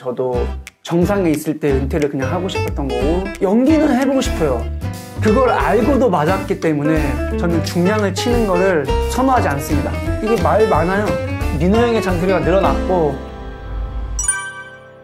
저도 정상에 있을 때 은퇴를 그냥 하고 싶었던 거고, 연기는 해보고 싶어요. 그걸 알고도 맞았기 때문에 저는 중량을 치는 거를 선호하지 않습니다. 이게 말 많아요. 민호 형의 잔소리가 늘어났고.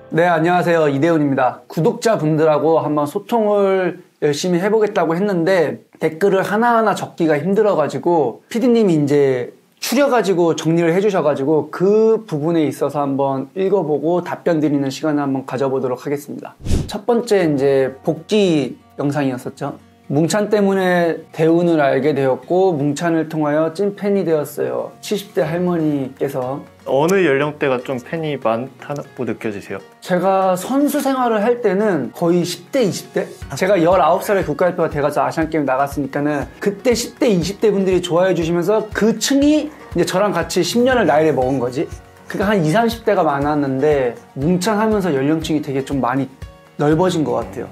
네, 안녕하세요. 이대훈입니다. 구독자분들하고 한번 소통을 열심히 해보겠다고 했는데 댓글을 하나하나 적기가 힘들어가지고 PD님이 이제 추려가지고 정리를 해주셔가지고 그 부분에 있어서 한번 읽어보고 답변 드리는 시간을 한번 가져보도록 하겠습니다. 첫 번째 이제 복귀 영상이었었죠. 뭉찬 때문에 대운을 알게 되었고 뭉찬을 통하여 찐팬이 되었어요. 70대 할머니께서. 어느 연령대가 좀 팬이 많다고 느껴지세요? 제가 선수 생활을 할 때는 거의 10대, 20대? 제가 19살에 국가대표가 돼가지고 아시안게임 나갔으니까는 그때 10대, 20대 분들이 좋아해 주시면서 그 층이 이제 저랑 같이 10년을 나이를 먹은 거지. 그러니까 한 20, 30대가 많았는데 뭉찬 하면서 연령층이 되게 좀 많이 넓어진 것 같아요.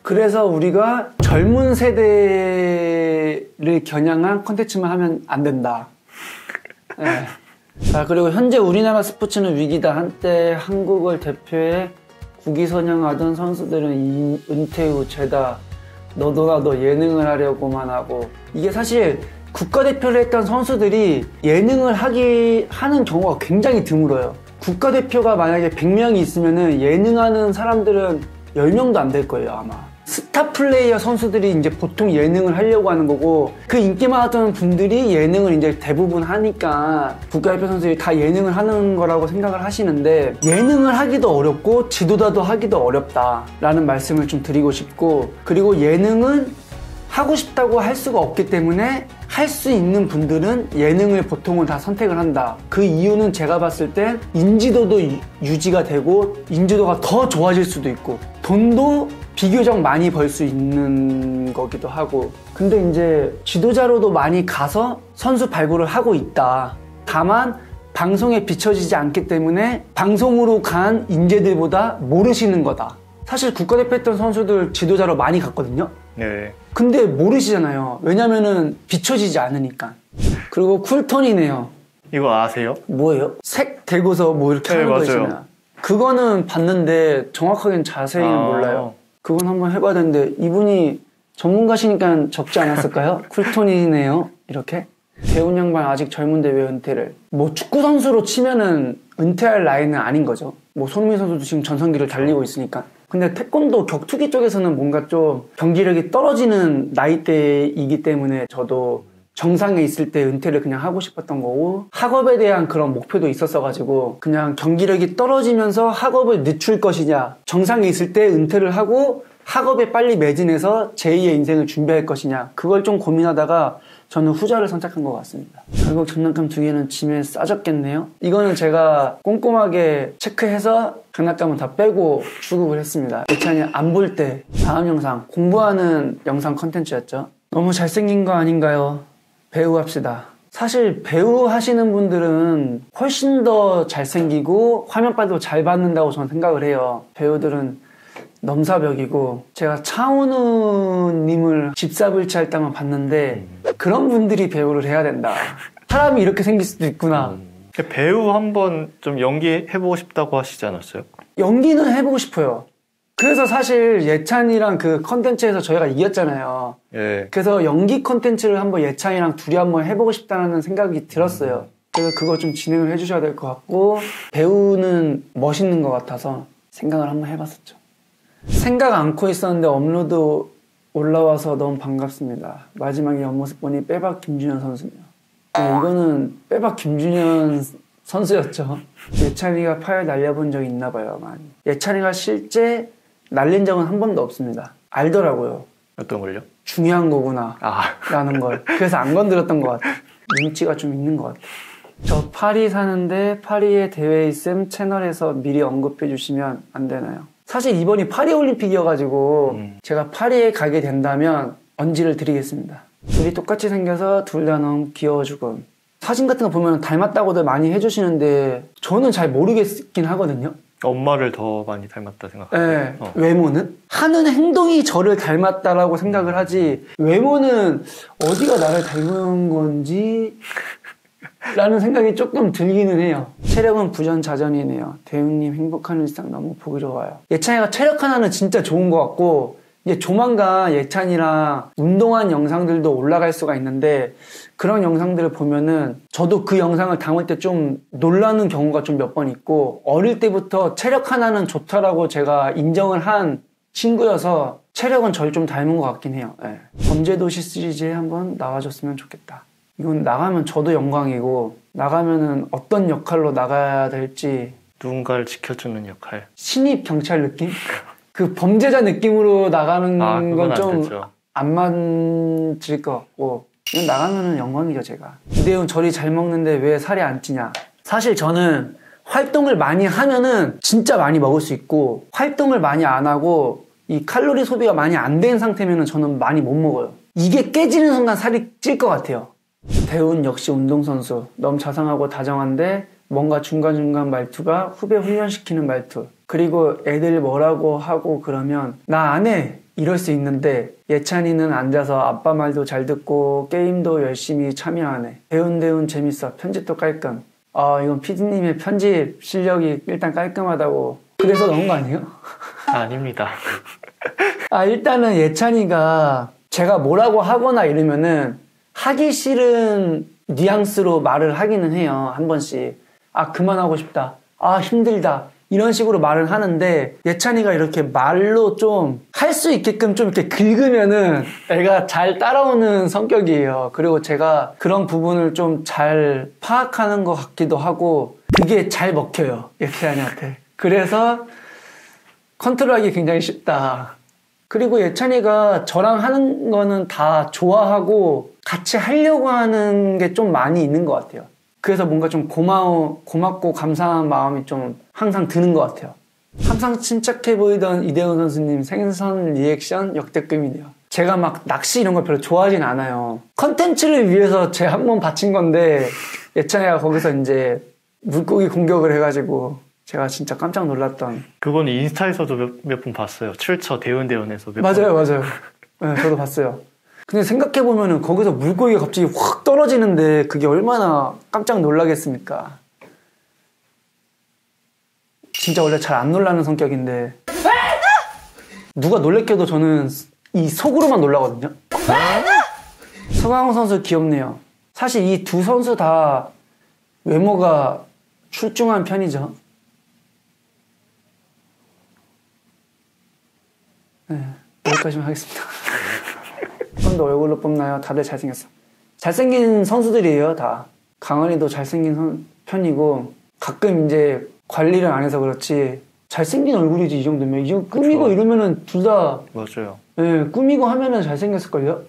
그래서 우리가 젊은 세대를 겨냥한 콘텐츠만 하면 안 된다. 네. 자, 그리고 현재 우리나라 스포츠는 위기다. 한때 한국을 대표해 국위선양하던 선수들은 은퇴 후 죄다. 너도 나도 예능을 하려고만 하고. 이게 사실 국가대표를 했던 선수들이 예능을 하는 경우가 굉장히 드물어요. 국가대표가 만약에 100명이 있으면은 예능하는 사람들은 10명도 안 될 거예요, 아마. 스타 플레이어 선수들이 이제 보통 예능을 하려고 하는 거고, 그 인기 많았던 분들이 예능을 이제 대부분 하니까 국가대표 선수들이 다 예능을 하는 거라고 생각을 하시는데, 예능을 하기도 어렵고 지도자도 하기도 어렵다라는 말씀을 좀 드리고 싶고, 그리고 예능은 하고 싶다고 할 수가 없기 때문에 할 수 있는 분들은 예능을 보통은 다 선택을 한다. 그 이유는 제가 봤을 때 인지도도 유지가 되고 인지도가 더 좋아질 수도 있고 돈도 비교적 많이 벌 수 있는 거기도 하고. 근데 이제 지도자로도 많이 가서 선수 발굴을 하고 있다. 다만 방송에 비춰지지 않기 때문에 방송으로 간 인재들보다 모르시는 거다. 사실 국가대표 했던 선수들 지도자로 많이 갔거든요. 네. 근데 모르시잖아요. 왜냐면은 비춰지지 않으니까. 그리고 쿨톤이네요. 이거 아세요? 뭐예요? 색 대고서 뭐 이렇게 하는 거 있잖아요. 그거는 봤는데 정확하게는 자세히는 몰라요. 그건 한번 해봐야 되는데 이분이 전문가시니까 적지 않았을까요? 쿨톤이네요. 이렇게. 대훈 양반 아직 젊은데 왜 은퇴를? 뭐 축구 선수로 치면은 은퇴할 나이는 아닌 거죠. 뭐 손흥민 선수도 지금 전성기를 달리고 있으니까. 근데 태권도 격투기 쪽에서는 뭔가 좀 경기력이 떨어지는 나이대이기 때문에 저도 정상에 있을 때 은퇴를 그냥 하고 싶었던 거고, 학업에 대한 그런 목표도 있었어가지고 그냥 경기력이 떨어지면서 학업을 늦출 것이냐, 정상에 있을 때 은퇴를 하고 학업에 빨리 매진해서 제2의 인생을 준비할 것이냐, 그걸 좀 고민하다가 저는 후자를 선택한 것 같습니다. 결국 장난감 2개는 짐에 싸졌겠네요. 이거는 제가 꼼꼼하게 체크해서 장난감은 다 빼고 출국을 했습니다. 예찬이 안 볼 때 다음 영상 공부하는 영상 컨텐츠였죠. 너무 잘생긴 거 아닌가요? 배우 합시다. 사실 배우 하시는 분들은 훨씬 더 잘생기고 화면빨도 잘 받는다고 저는 생각을 해요. 배우들은 넘사벽이고, 제가 차은우님을 집사불치할 때만 봤는데 그런 분들이 배우를 해야 된다. 사람이 이렇게 생길 수도 있구나. 배우 한번 좀 연기해보고 싶다고 하시지 않았어요? 연기는 해보고 싶어요. 그래서 사실 예찬이랑 그 컨텐츠에서 저희가 이겼잖아요. 예. 그래서 연기 컨텐츠를 한번 예찬이랑 둘이 한번 해보고 싶다는 생각이 들었어요. 그래서 그거 좀 진행을 해주셔야 될 것 같고, 배우는 멋있는 것 같아서 생각을 한번 해봤었죠. 생각 않고 있었는데 업로드 올라와서 너무 반갑습니다. 마지막에 옆모습 보니 빼박 김준현 선수네요. 네, 이거는 빼박 김준현 선수였죠. 예찬이가 파열 날려본 적이 있나 봐요, 많이. 예찬이가 실제 날린 적은 한 번도 없습니다. 알더라고요. 어떤 걸요? 중요한 거구나 라는 걸. 그래서 안 건드렸던 것 같아요. 눈치가 좀 있는 것 같아요. 저 파리 사는데 파리에 대회 있음 채널에서 미리 언급해 주시면 안 되나요? 사실 이번이 파리올림픽이어가지고 제가 파리에 가게 된다면 언지를 드리겠습니다. 둘이 똑같이 생겨서 둘 다 너무 귀여워 죽음. 사진 같은 거 보면 닮았다고들 많이 해주시는데 저는 잘 모르겠긴 하거든요. 엄마를 더 많이 닮았다 생각해요. 네, 외모는? 하는 행동이 저를 닮았다라고 생각을 하지, 외모는 어디가 나를 닮은 건지 라는 생각이 조금 들기는 해요. 체력은 부전자전이네요. 대웅님 행복한 일상 너무 보기 좋아요. 예찬이가 체력 하나는 진짜 좋은 것 같고 이제 조만간 예찬이랑 운동한 영상들도 올라갈 수가 있는데 그런 영상들을 보면은 저도 그 영상을 담을 때 좀 놀라는 경우가 좀 몇 번 있고 어릴 때부터 체력 하나는 좋다라고 제가 인정을 한 친구여서 체력은 저를 좀 닮은 것 같긴 해요. 네. 범죄도시 시리즈에 한번 나와줬으면 좋겠다. 이건 나가면 저도 영광이고 나가면은 어떤 역할로 나가야 될지 누군가를 지켜주는 역할. 신입 경찰 느낌? 그 범죄자 느낌으로 나가는 건 좀 안 맞을 것 같고 이건 나가면은 영광이죠 제가. 이대훈 저리 잘 먹는데 왜 살이 안 찌냐. 사실 저는 활동을 많이 하면은 진짜 많이 먹을 수 있고 활동을 많이 안 하고 이 칼로리 소비가 많이 안 된 상태면은 저는 많이 못 먹어요. 이게 깨지는 순간 살이 찔 것 같아요. 대훈 역시 운동선수. 너무 자상하고 다정한데 뭔가 중간중간 말투가 후배 훈련시키는 말투. 그리고 애들 뭐라고 하고 그러면 나 안 해! 이럴 수 있는데 예찬이는 앉아서 아빠 말도 잘 듣고 게임도 열심히 참여하네. 대훈 재밌어. 편집도 깔끔. 이건 PD님의 편집 실력이 일단 깔끔하다고 그래서 넣은 거 아니에요? 아닙니다. 일단은 예찬이가 제가 뭐라고 하거나 이러면은 하기 싫은 뉘앙스로 말을 하기는 해요. 한 번씩. 그만하고 싶다. 힘들다. 이런 식으로 말을 하는데 예찬이가 이렇게 말로 좀 할 수 있게끔 좀 이렇게 긁으면은 애가 잘 따라오는 성격이에요. 그리고 제가 그런 부분을 좀 잘 파악하는 것 같기도 하고 그게 잘 먹혀요. 예찬이한테. 그래서 컨트롤하기 굉장히 쉽다. 그리고 예찬이가 저랑 하는 거는 다 좋아하고 같이 하려고 하는 게 좀 많이 있는 것 같아요. 그래서 뭔가 좀 고맙고 감사한 마음이 좀 항상 드는 것 같아요. 항상 침착해 보이던 이대훈 선수님 생선 리액션 역대급이네요. 제가 막 낚시 이런 걸 별로 좋아하진 않아요. 컨텐츠를 위해서 제가 한 번 바친 건데 예찬이가 거기서 이제 물고기 공격을 해가지고 제가 진짜 깜짝 놀랐던. 그건 인스타에서도 몇 번 봤어요. 출처 대훈에서 몇 번. 맞아요. 네, 저도 봤어요. 근데 생각해보면은 거기서 물고기가 갑자기 확 떨어지는데 그게 얼마나 깜짝 놀라겠습니까? 진짜 원래 잘 안 놀라는 성격인데 누가 놀래켜도 저는 이 속으로만 놀라거든요. 서강호 선수 귀엽네요. 사실 이 두 선수 다 외모가 출중한 편이죠. 네, 여기까지만 하겠습니다. 좀 더 얼굴로 뽑나요? 다들 잘생겼어. 잘생긴 선수들이에요, 다. 강은이도 잘생긴 편이고 가끔 이제 관리를 안 해서 그렇지 잘생긴 얼굴이지 이 정도면. 이 정도 꾸미고 그쵸. 이러면은 둘 다 맞아요. 네, 꾸미고 하면은 잘생겼을걸요?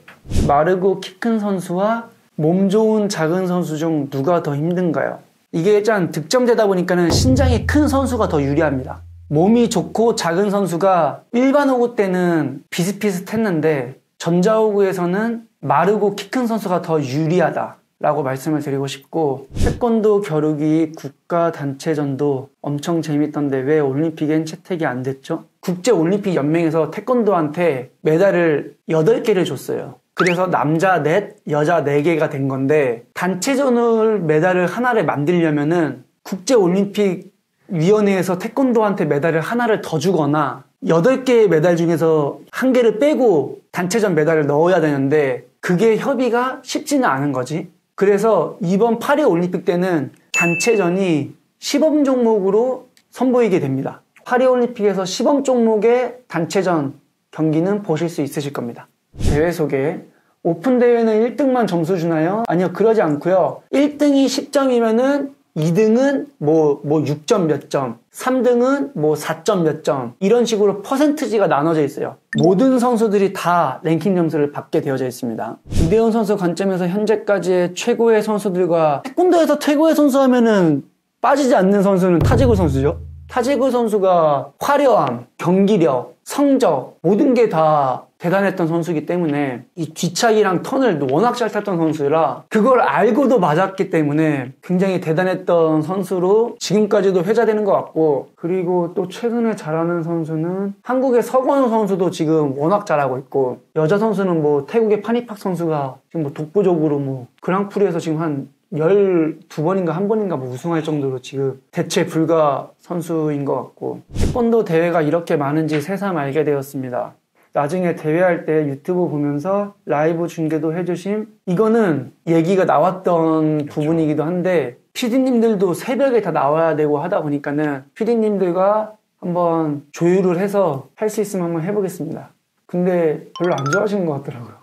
마르고 키 큰 선수와 몸 좋은 작은 선수 중 누가 더 힘든가요? 이게 일단 득점되다 보니까는 신장이 큰 선수가 더 유리합니다. 몸이 좋고 작은 선수가 일반 호구 때는 비슷비슷했는데 전자호구에서는 마르고 키 큰 선수가 더 유리하다라고 말씀을 드리고 싶고 태권도 겨루기 국가단체전도 엄청 재밌던데 왜 올림픽엔 채택이 안 됐죠? 국제올림픽연맹에서 태권도한테 메달을 8개를 줬어요. 그래서 남자 4, 여자 4개가 된 건데 단체전을 메달을 하나를 만들려면은 국제올림픽위원회에서 태권도한테 메달을 하나를 더 주거나 8개의 메달 중에서 1개를 빼고 단체전 메달을 넣어야 되는데 그게 협의가 쉽지는 않은 거지. 그래서 이번 파리 올림픽 때는 단체전이 시범 종목으로 선보이게 됩니다. 파리 올림픽에서 시범 종목의 단체전 경기는 보실 수 있으실 겁니다. 대회 소개. 오픈 대회는 1등만 점수 주나요? 아니요, 그러지 않고요. 1등이 10점이면은 2등은 뭐 6점 몇 점, 3등은 뭐 4점 몇 점, 이런 식으로 퍼센트지가 나눠져 있어요. 모든 선수들이 다 랭킹 점수를 받게 되어져 있습니다. 이대훈 선수 관점에서 현재까지의 최고의 선수들과 태권도에서 최고의 선수 하면은 빠지지 않는 선수는 타지구 선수죠. 타지구 선수가 화려함, 경기력, 성적 모든 게 다 대단했던 선수이기 때문에 이 뒤차기랑 턴을 워낙 잘 탔던 선수라 그걸 알고도 맞았기 때문에 굉장히 대단했던 선수로 지금까지도 회자되는 것 같고, 그리고 또 최근에 잘하는 선수는 한국의 서건우 선수도 지금 워낙 잘하고 있고, 여자 선수는 뭐 태국의 파니팍 선수가 지금 뭐 독보적으로 뭐 그랑프리에서 지금 한 12번인가 한 번인가 뭐 우승할 정도로 지금 대체 불가 선수인 것 같고 태권도 대회가 이렇게 많은지 새삼 알게 되었습니다. 나중에 대회할 때 유튜브 보면서 라이브 중계도 해주심. 이거는 얘기가 나왔던 부분이기도 한데 PD님들도 새벽에 다 나와야 되고 하다 보니까는 PD님들과 한번 조율을 해서 할 수 있으면 한번 해보겠습니다. 근데 별로 안 좋아하시는 것 같더라고요.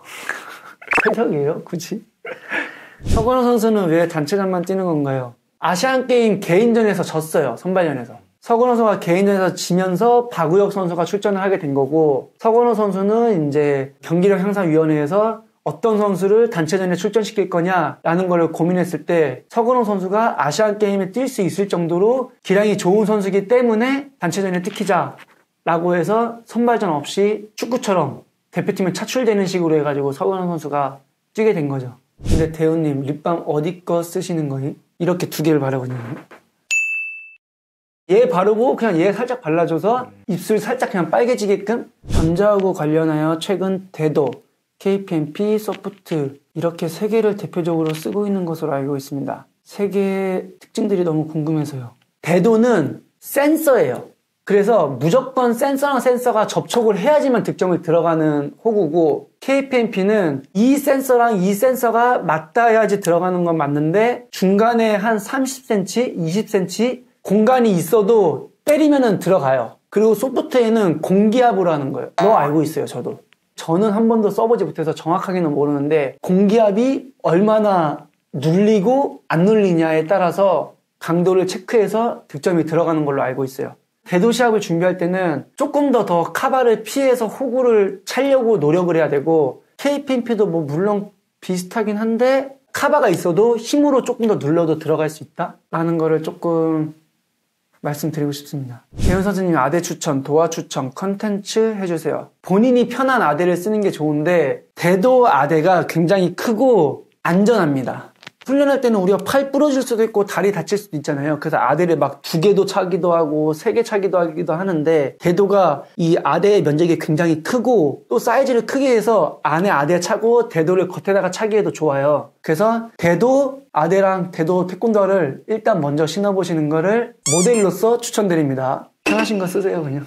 새벽이에요? 굳이? 서건호 선수는 왜 단체전만 뛰는 건가요? 아시안게임 개인전에서 졌어요. 선발전에서. 서건호 선수가 개인전에서 지면서 박우혁 선수가 출전을 하게 된 거고, 서건호 선수는 이제 경기력 향상위원회에서 어떤 선수를 단체전에 출전시킬 거냐라는 걸 고민했을 때 서건호 선수가 아시안게임에 뛸 수 있을 정도로 기량이 좋은 선수이기 때문에 단체전에 뛰키자라고 해서 선발전 없이 축구처럼 대표팀에 차출되는 식으로 해가지고 서건호 선수가 뛰게 된 거죠. 근데 대우님 립밤 어디 거 쓰시는 거니? 이렇게 2개를 바르거든요. 얘 바르고 그냥 얘 살짝 발라줘서 입술 살짝 그냥 빨개지게끔. 남자하고 관련하여 최근 대도, KPMP, 소프트 이렇게 3개를 대표적으로 쓰고 있는 것으로 알고 있습니다. 3개의 특징들이 너무 궁금해서요. 대도는 센서예요. 그래서 무조건 센서랑 센서가 접촉을 해야지만 득점을 들어가는 호구고, KPMP는 이 센서랑 이 센서가 맞닿아야지 들어가는 건 맞는데 중간에 한 30cm, 20cm 공간이 있어도 때리면은 들어가요. 그리고 소프트에는 공기압으로 하는 거예요. 알고 있어요, 저도. 저는 한 번도 써보지 못해서 정확하게는 모르는데 공기압이 얼마나 눌리고 안 눌리냐에 따라서 강도를 체크해서 득점이 들어가는 걸로 알고 있어요. 대도 시합을 준비할 때는 조금 더 카바를 피해서 호구를 차려고 노력을 해야 되고, KPMP도 뭐 물론 비슷하긴 한데 카바가 있어도 힘으로 조금 더 눌러도 들어갈 수 있다? 라는 거를 조금 말씀드리고 싶습니다. 배현 선수님 아대 추천, 도화 추천, 컨텐츠 해주세요. 본인이 편한 아대를 쓰는 게 좋은데 대도 아대가 굉장히 크고 안전합니다. 훈련할 때는 우리가 팔 부러질 수도 있고 다리 다칠 수도 있잖아요. 그래서 아대를 막 2개도 차기도 하고 3개 차기도 하기도 하는데, 대도가 이 아대의 면적이 굉장히 크고 또 사이즈를 크게 해서 안에 아대 차고 대도를 겉에다가 차기에도 좋아요. 그래서 대도 아대랑 대도 태권도를 일단 먼저 신어보시는 거를 모델로서 추천드립니다. 편하신 거 쓰세요 그냥.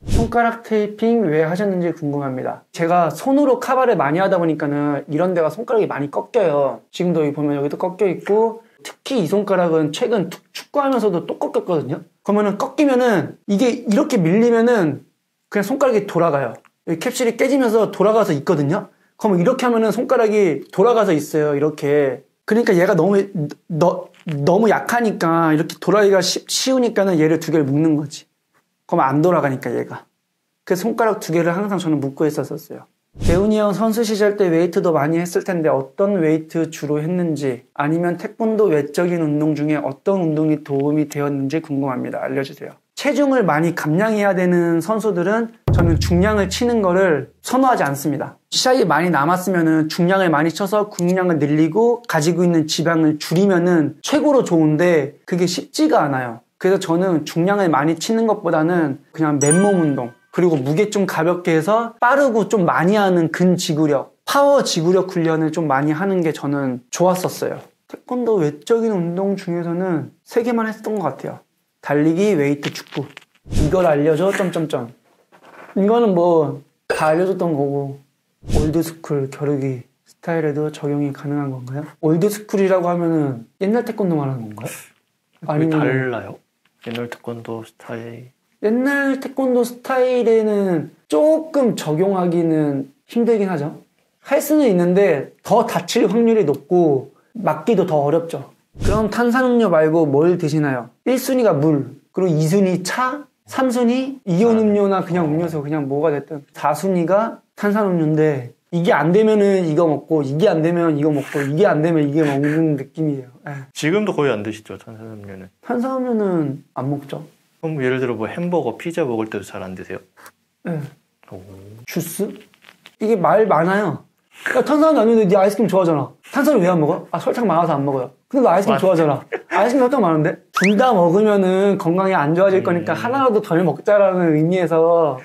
손가락 테이핑 왜 하셨는지 궁금합니다. 제가 손으로 카바를 많이 하다 보니까는 이런 데가 손가락이 많이 꺾여요. 지금도 여기 보면 여기도 꺾여 있고, 특히 이 손가락은 최근 축구하면서도 또 꺾였거든요. 그러면은 꺾이면은 이게 이렇게 밀리면은 그냥 손가락이 돌아가요. 여기 캡슐이 깨지면서 돌아가서 있거든요. 그러면 이렇게 하면은 손가락이 돌아가서 있어요. 이렇게. 그러니까 얘가 너무 약하니까 이렇게 돌아가기가 쉬우니까는 얘를 2개를 묶는 거지. 그러면 안 돌아가니까 얘가. 그래서 손가락 2개를 항상 저는 묶고 했었어요. 대훈이 형 선수 시절 때 웨이트도 많이 했을 텐데 어떤 웨이트 주로 했는지, 아니면 태권도 외적인 운동 중에 어떤 운동이 도움이 되었는지 궁금합니다. 알려주세요. 체중을 많이 감량해야 되는 선수들은 저는 중량을 치는 거를 선호하지 않습니다. 시합이 많이 남았으면은 중량을 많이 쳐서 근육량을 늘리고 가지고 있는 지방을 줄이면은 최고로 좋은데 그게 쉽지가 않아요. 그래서 저는 중량을 많이 치는 것보다는 그냥 맨몸 운동, 그리고 무게 좀 가볍게 해서 빠르고 좀 많이 하는 근지구력, 파워 지구력 훈련을 좀 많이 하는 게 저는 좋았었어요. 태권도 외적인 운동 중에서는 3개만 했던 것 같아요. 달리기, 웨이트, 축구. 이걸 알려줘, 점점점. 이거는 뭐 다 알려줬던 거고, 올드스쿨 겨루기 스타일에도 적용이 가능한 건가요? 올드스쿨이라고 하면은 옛날 태권도 말하는 건가요? 아니면 달라요? 옛날 태권도 스타일. 옛날 태권도 스타일에는 조금 적용하기는 힘들긴 하죠. 할 수는 있는데 더 다칠 확률이 높고 맞기도 더 어렵죠. 그럼 탄산음료 말고 뭘 드시나요? 1순위가 물, 그리고 2순위 차, 3순위 이온음료나 그냥 음료수, 그냥 뭐가 됐든 4순위가 탄산음료인데, 이게 안 되면은 이거 먹고, 이게 안 되면 이거 먹고, 이게 안 되면 이게 먹는 느낌이에요. 지금도 거의 안 드시죠, 탄산음료는? 탄산음료는 안 먹죠. 그럼 예를 들어 뭐 햄버거, 피자 먹을 때도 잘 안 드세요? 네. 주스? 이게 말 많아요. 야, 탄산음료 아닌데 네 아이스크림 좋아하잖아. 탄산음료 왜 안 먹어? 아, 설탕 많아서 안 먹어요. 근데 너 아이스크림 좋아하잖아. 아이스크림 설탕 많은데? 둘 다 먹으면은 건강이 안 좋아질 거니까 하나라도 덜 먹자라는 의미에서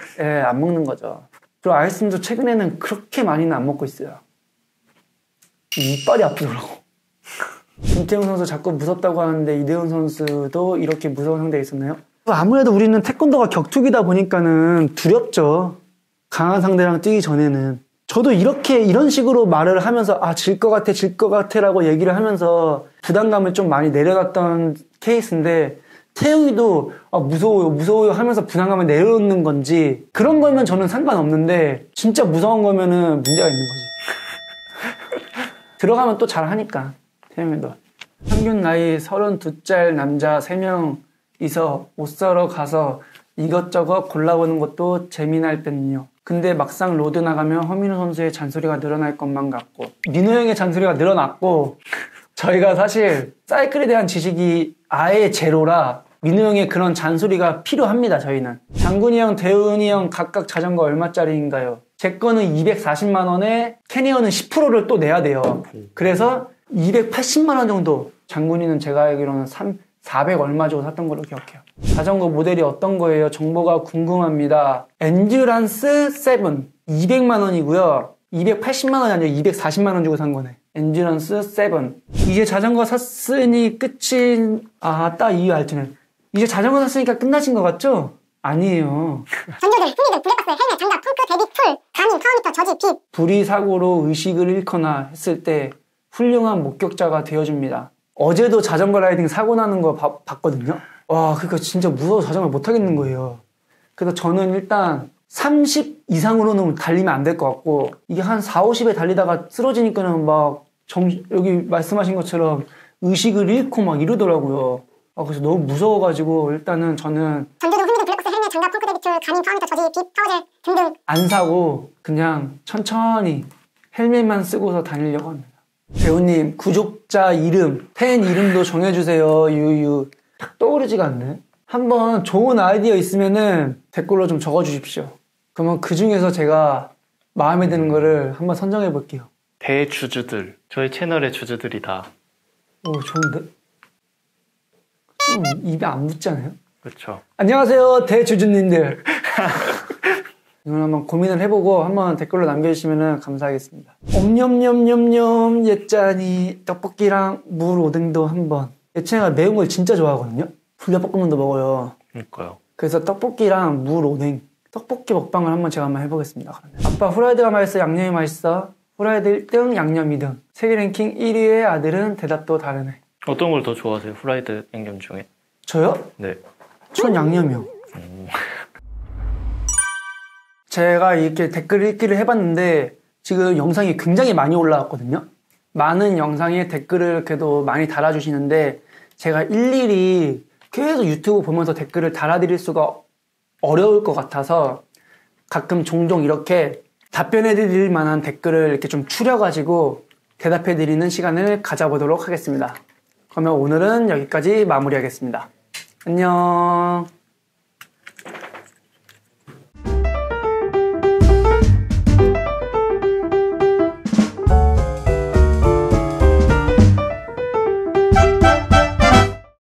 안 먹는 거죠. 그리고 아이스크림도 최근에는 그렇게 많이는 안 먹고 있어요. 이빨이 아프더라고. 김태형 선수 자꾸 무섭다고 하는데 이대훈 선수도 이렇게 무서운 상대가 있었나요? 아무래도 우리는 태권도가 격투기다 보니까는 두렵죠. 강한 상대랑 뛰기 전에는. 저도 이런 식으로 말을 하면서 질 것 같아 라고 얘기를 하면서 부담감을 좀 많이 내려놨던 케이스인데 태용이도 무서워요 하면서 부담감을 내려놓는 건지 그런 거면 저는 상관없는데 진짜 무서운 거면은 문제가 있는 거지. 들어가면 또 잘하니까 태용이도. 평균 나이 32살 남자 3명이서 옷 사러 가서 이것저것 골라보는 것도 재미날 듯요. 근데 막상 로드 나가면 허민우 선수의 잔소리가 늘어날 것만 같고 민호 형의 잔소리가 늘어났고 저희가 사실 사이클에 대한 지식이 아예 제로라 민호 형의 그런 잔소리가 필요합니다. 저희는. 장군이 형, 대훈이 형 각각 자전거 얼마짜리인가요? 제 거는 240만 원에 캐니언은 10%를 또 내야 돼요. 그래서 280만 원 정도. 장군이는 제가 알기로는 400 얼마 주고 샀던 걸로 기억해요. 자전거 모델이 어떤 거예요? 정보가 궁금합니다. 엔듀란스 7 200만 원이고요. 280만 원이 아니라 240만 원 주고 산 거네. 엔듀란스 7. 이제 자전거 샀으니 끝인... 딱 이유 알지네. 이제 자전거 샀으니까 끝나신 것 같죠? 아니에요. 전조들, 풍리등, 블랙박스, 헬멧, 장갑, 펑크, 데뷔, 툴, 가민, 파워미터, 저지, 빗. 불의 사고로 의식을 잃거나 했을 때 훌륭한 목격자가 되어줍니다. 어제도 자전거 라이딩 사고 나는 거 봤거든요. 와, 그러니까 진짜 무서워서 자전거 못 하겠는 거예요. 그래서 저는 일단 30 이상으로는 달리면 안 될 것 같고 이게 한 4, 50에 달리다가 쓰러지니까는 막 여기 말씀하신 것처럼 의식을 잃고 막 이러더라고요. 그래서 너무 무서워가지고 일단은 저는 전조등, 풍리등, 블랙박스, 헬멧, 장갑, 펑크, 데뷔, 툴, 가민, 파워미터, 저지, 빗, 파워젤 등등. 안 사고 그냥 천천히 헬멧만 쓰고서 다니려고 합니다. 배우님, 구독자 이름, 팬 이름도 정해주세요. 유유. 딱 떠오르지가 않네. 한번 좋은 아이디어 있으면은 댓글로 좀 적어주십시오. 그러면 그 중에서 제가 마음에 드는 거를 한번 선정해 볼게요. 대주주들. 저희 채널의 주주들이다. 오, 좋은데? 좀 입에 안 붙잖아요? 그렇죠. 안녕하세요, 대주주님들. 이걸 한번 고민을 해보고 한번 댓글로 남겨주시면 감사하겠습니다. 옴념념념념 예짠이 떡볶이랑 물 오뎅도 한번. 예찬이가 매운 걸 진짜 좋아하거든요. 불닭볶음면도 먹어요. 그러니까요. 그래서 떡볶이랑 물 오뎅 떡볶이 먹방을 한번 해보겠습니다. 그러면. 아빠 후라이드가 맛있어 양념이 맛있어? 후라이드 1등 양념 2등. 세계 랭킹 1위의 아들은 대답도 다르네. 어떤 걸 더 좋아하세요? 후라이드 양념 중에? 저요? 네. 전 양념이요. 제가 이렇게 댓글 읽기를 해봤는데 지금 영상이 굉장히 많이 올라왔거든요. 많은 영상에 댓글을 그래도 많이 달아주시는데 제가 일일이 계속 유튜브 보면서 댓글을 달아드릴 수가 어려울 것 같아서 가끔 종종 이렇게 답변해드릴 만한 댓글을 이렇게 좀 추려가지고 대답해드리는 시간을 가져보도록 하겠습니다. 그러면 오늘은 여기까지 마무리하겠습니다. 안녕.